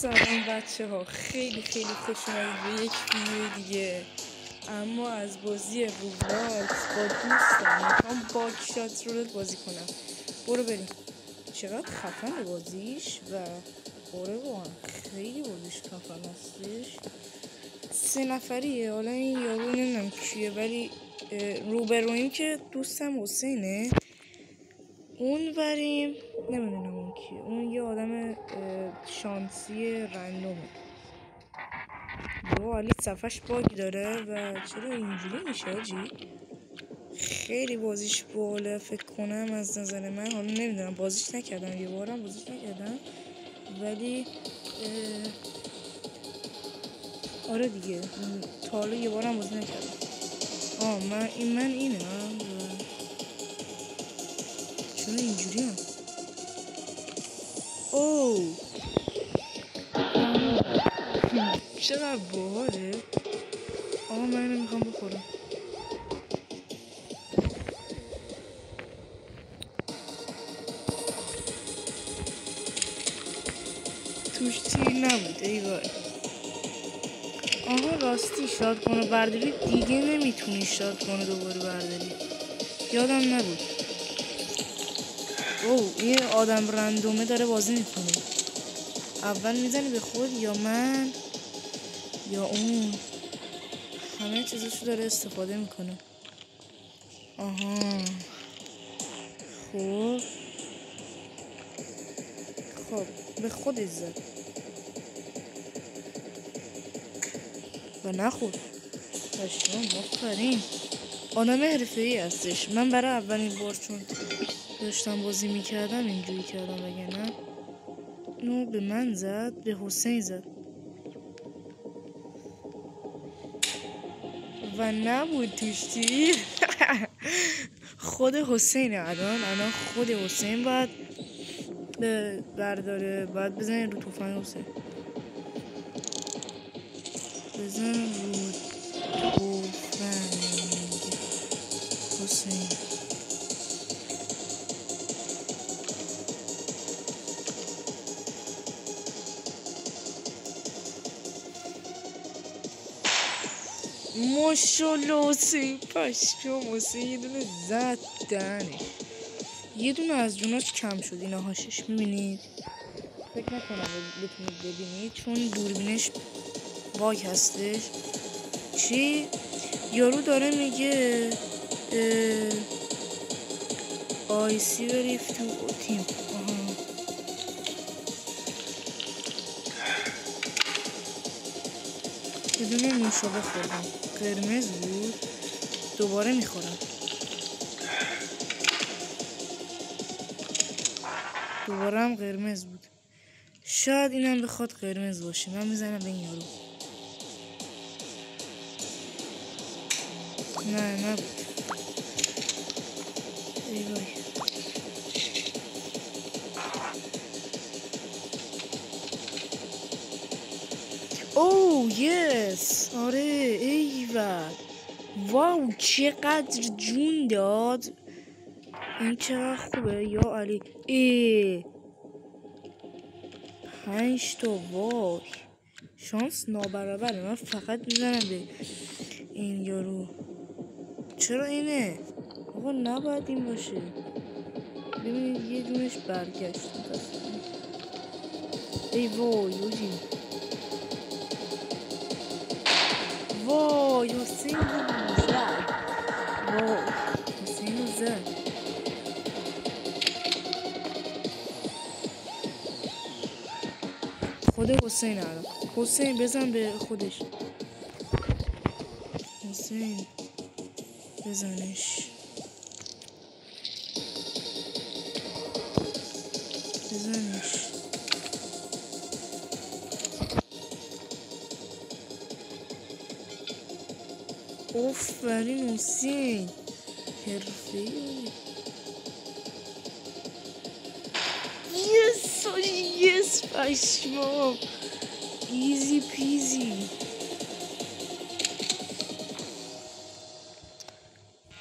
سلام بچه ها، خیلی خوش اومدید به یک ویدیو دیگه. اما از بازی روبلاکس با دوستم میخوام باکشات رولت بازی کنم. برو بریم. چقدر خفن بازیش و آره واقعا خیلی بازیش خفن هستش. 3 نفریه. حالا این یارو نمیدونم کیه ولی روبرویم که دوستم حسینه. اون وریم نمیدونم اون کیه. اون یه آدم شانسی رندومه. علی صفحش باگ داره و چرا اینجوری میشه آجی؟ خیلی بازیش باله فکر کنم از نظر من. حالا نمیدونم بازیش نکردم، یه بارم بازیش نکردم ولی آره دیگه تا حالا یه بارم بازی نکردم. من اینه چرا اینجوری هم؟ اوه چقدر باحاله. من اینو میخوام بخورم. توش تیر نبود ای وای. راستی شاتگانو برداری دیگه نمیتونی شاتگانو دوباره برداری. یادم نبود. یه آدم رندومه داره بازی میکنه. اول میزنی به خود یا من یا اون. همه چیزاشو داره استفاده میکنه. خب به خودت زد و نخورد. آفرین. آدم حرفه‌ای هستش. من برای اولین بار چون داشتم بازی میکردم اینجوری کردم وگرنه اینو به من زد، به حسین زد و نبود توش تیر. خود حسینه. الان خود حسین باید برداره. باید بزنی رو توفنگ حسین. بزن رو توفنگ حسین. ماشالله حسین پشمام. حسین یه دونه زد دهنش. یه دونه از جوناش کم شد. اینا هاشش میبینید؟ فکر نکنم بتونید ببینید چون دوربینش باگ هستش. چی؟ یارو داره میگه I see very few team. یه دونه نوشابه خوردم. قرمز بود. دوباره میخورم. دوباره هم قرمز بود. شاید اینم بخواد قرمز باشه. من میزنم به این یارو. نه نبود. ای وای. یس. آره ایول. واو چقدر جون داد. این چقدر خوبه یا علی. 5 تا. وای شانس نابرابره. من فقط میزنم به این یارو. چرا اینه؟ نباید این باشه. ببینید یه دونش برگشت. ای وای یوجی. وای حسین رو زد. حسین رو زد. خود حسین الان. حسین بزن به خودش. حسین بزنش. آفرین حسین حرفه‌ای. یس پشمام. ایزی پیزی.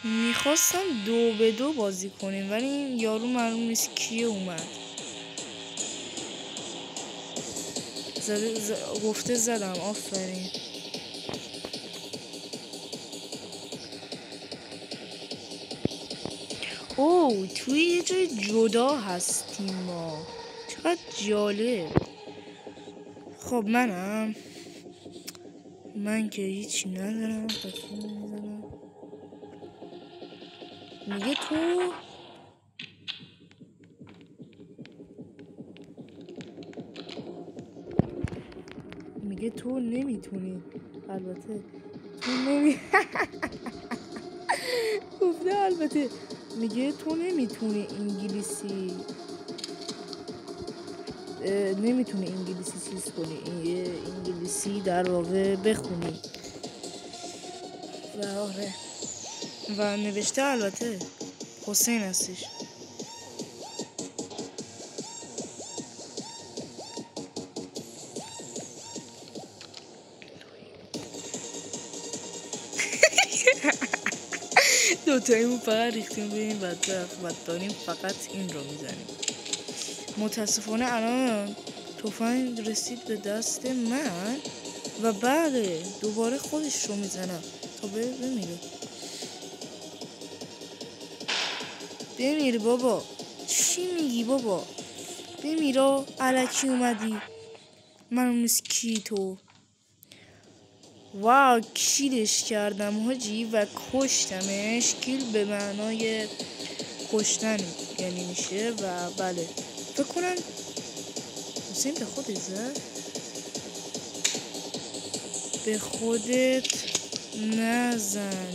میخواستم 2-2 بازی کنیم ولی این یارو معلوم نیست کیه اومد. گفته زدم. آفرین. اوه توی یه جای جدا هستیم ما. چقدر جالب. خب من که هیچی ندارم. میگه تو نمیتونی. البته تو گفته البته میگه تو نمیتونی انگلیسی چیز کنی، انگلیسی در واقع بخونی. و آره و نوشته البته حسین هستش. دوتاییمون فقط ریختیم روی این بدبخت و داریم فقط این رو میزنیم. متاسفانه الان تفنگ رسید به دست من و بله دوباره خودش رو میزنم تا بمیره. بمیر بابا. چی میگی بابا؟ بمیرا الکی اومدی. من نیست کی تو. واو کیلش کردم حاجی و کشتمش. کیل به معنای کشتن یعنی میشه و بله فکر کنم حسین به خودت زد. به خودت نزن.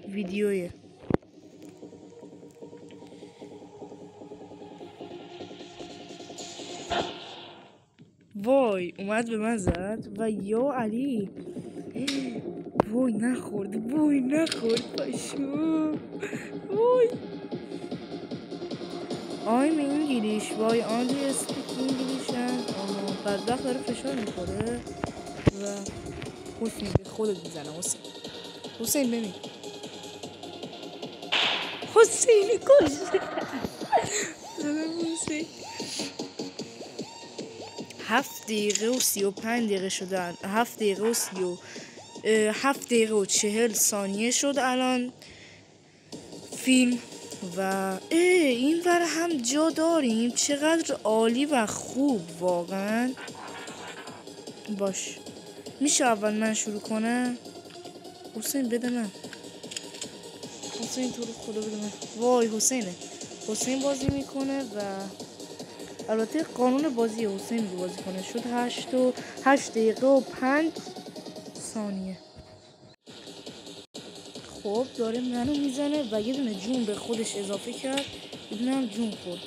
ویدیوی وای اومد به من زد و یا علی وای نخورد پاشو. وای I'm English. Why aren't you speak English? بدبخت داره فشار میخوره و حسین به خودت میزنه. حسین ببین حسینی کش. حسین 7 دقیقه و 35 دقیقه شدن. 7 دقیقه و 40 ثانیه شد الان فیلم و این ور هم جا داریم. چقدر عالی و خوب واقعا. باش میشه اول من شروع کنم؟ حسین بده من. حسین تو رو خدا بده من. وای حسین بازی میکنه و البته قانون بازی حسین بازی کنه. شد 8 دقیقه و 5 ثانیه. خب داره منو میزنه و یه دونه جون به خودش اضافه کرد. یه دونه هم جون خورد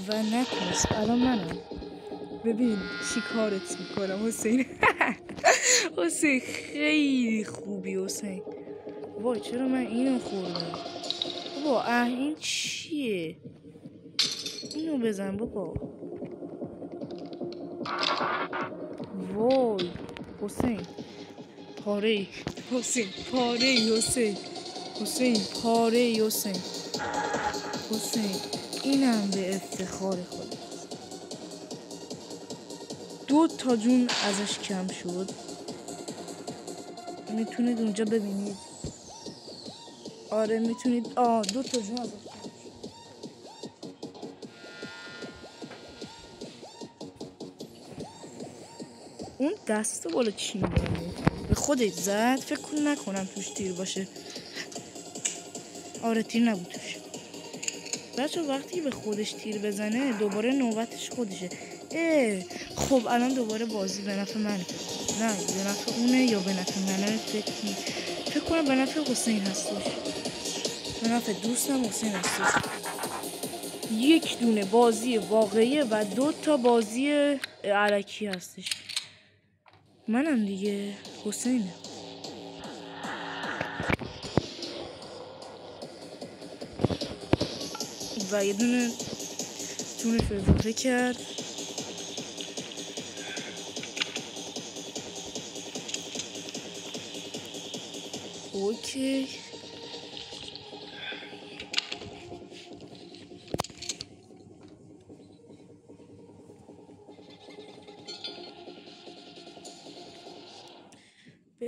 و نتونست. الان منم ببین چی کارت میکنم حسین. حسین خیلی خوبی حسین. وای چرا من اینو خوردم بابا؟ این چیه؟ اینو بزن بابا. وای حسین پاره حسین اینم به افتخار خود. 2 تا جون ازش کم شد. میتونید اونجا ببینید. آره میتونید 2 تا جون ازش کم شد. اون دسته بالا چی می‌کنه؟ به خودت زد؟ فکر نکنم توش تیر باشه. آره تیر نبود توش. بچه وقتی به خودش تیر بزنه دوباره نوبتش خودشه. خب الان دوباره بازی به نفع منه. نه به نفع اونه یا به نفع منه؟ فکر کنم به نفع حسین هستش. به نفع دوستم حسین هستش. 1 دونه بازی واقعیه و 2 تا بازی الکی هستش. منم دیگه حسینه. و یه دونه جونش رو اضافه کرد. اوکی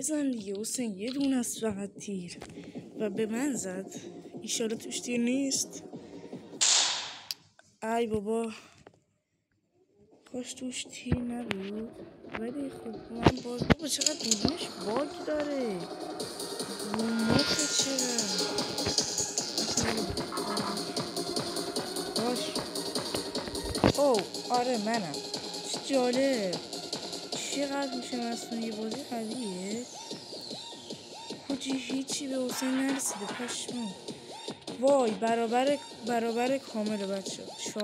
بزن دیگه حسین، یه دونه است فقط تیر و به من زد. ایشالا توش تیر نیست. ای بابا کاش توش تیر نبود. ولی خب من باز بابا چقدر دوربینش باگ داره. رو مخه چقدر باش. او آره منم. چه جالب. چقدر میشه مصنوعی بازی قویه. کجی هیچی به حسین نرسیده پشمام. وای برابر کامل بچه 4-4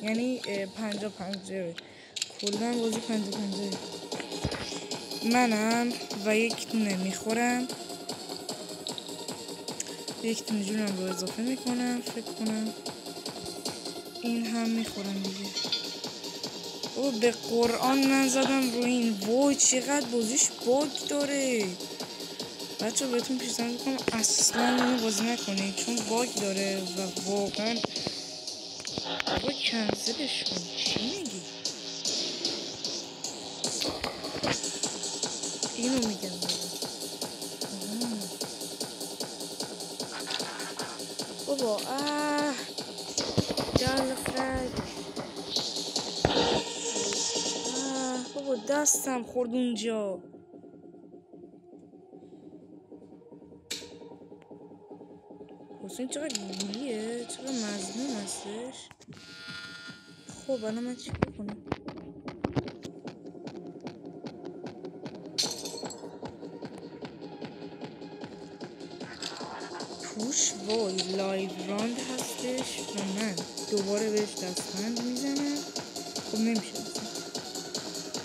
یعنی 50-50 کلا بازی 50-50. منم و یک دونه میخورم، یک دونه جونم رو اضافه میکنم فکر کنم. این هم میخورم دیگه. او به قرآن من زدم رو این. وای چقدر بازیش باگ داره بچه. بهتون پیشنهاد میکنم اصلا اینو بازی نکنید چون باگ داره و واقعا بابا کنسلش کن. چی میگی؟ اینو میگم بابا. جلفک بابا دستم خورد اونجا. حسین چقدر گولیه، چقدر مظلوم هستش. خب الان من چی کنم؟ توش وای لایو راند هستش و من دوباره بهش دستبند میزنم. خب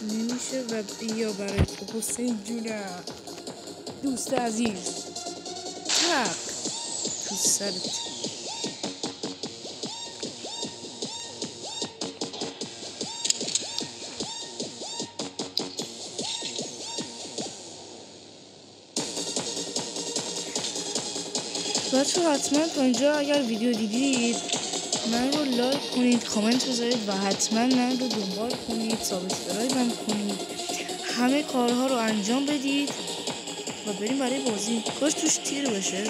نمیشه و بیا برای تو حسین جونم دوست عزیز. حق تو سرت. بچه حتما تا اینجا اگر ویدیو دیدید من رو لایک کنید، کامنت بذارید و حتما من رو دنبال کنید، سابسکرایب هم کنید، همه کارها رو انجام بدید و بریم برای بازی. کاش توش تیر بشه.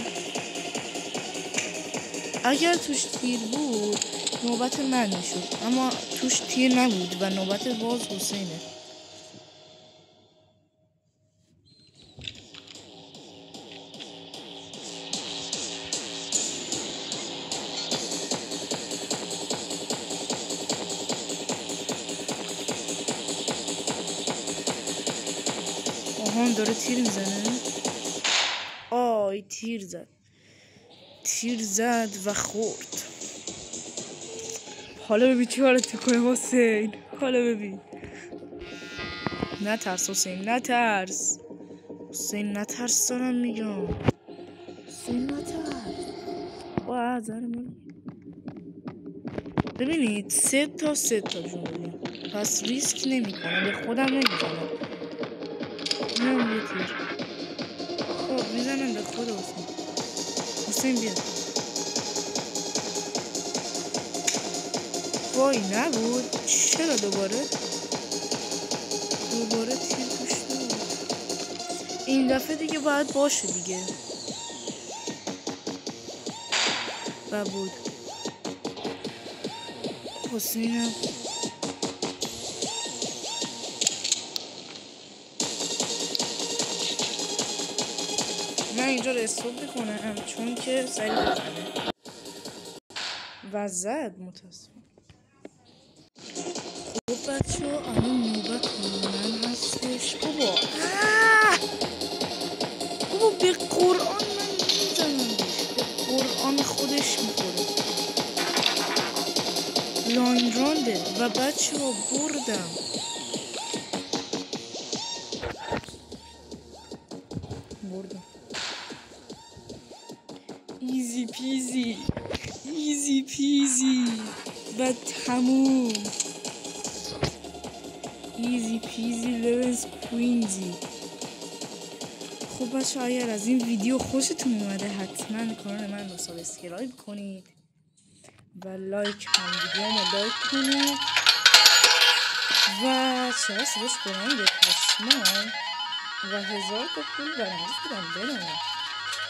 اگر توش تیر بود نوبت من میشد اما توش تیر نبود و نوبت باز حسینه. آهان داره تیر میزنه. آی تیر زد و خورد. حالا ببین چی حالت میکنه حسین. حالا ببین. نترس حسین نترس. حسین نترس دارم میگم. حسین نترس. با من ببینید 3 تا جون بدیم پس ریسک نمی کنم. به خودم نمیزنم. اینم یه تیر. خب میزنم به خود حسین بیا. وای نبود. چرا دوباره تیر توش نبود. این دفعه دیگه باید باشه دیگه. و بود حسینم من اینجا رو استوب میکنم چون که سریع بزنه و زد. متاسفم. خب بچه ها الان نوبت من هستش. بابا به قرآن من میزنمش. به قرآن خودش میخوره. لاین رانده و بچه ها بردم. ایزی پیزی و تموم. ایزی پیزی لونز کوینزی. خب بچه اگر از این ویدیو خوشتون اومده حتما کانال من رو سابسکرایب کنید و لایک هم ویدیومو لایک کنید و چرا صداش بلنده پشمام. و 1000 تا پول برنده شدم.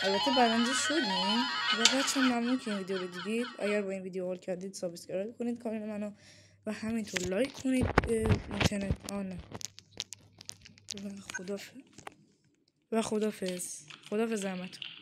البته برنده شدیم. و بچه ممنون که این ویدیو رو دیدید. اگر با این ویدیو حال کردید سابسکرایب کنید کانال منو و همینطور لایک کنید. اینترنت نه و خدافظ. خدافظ زحمتون.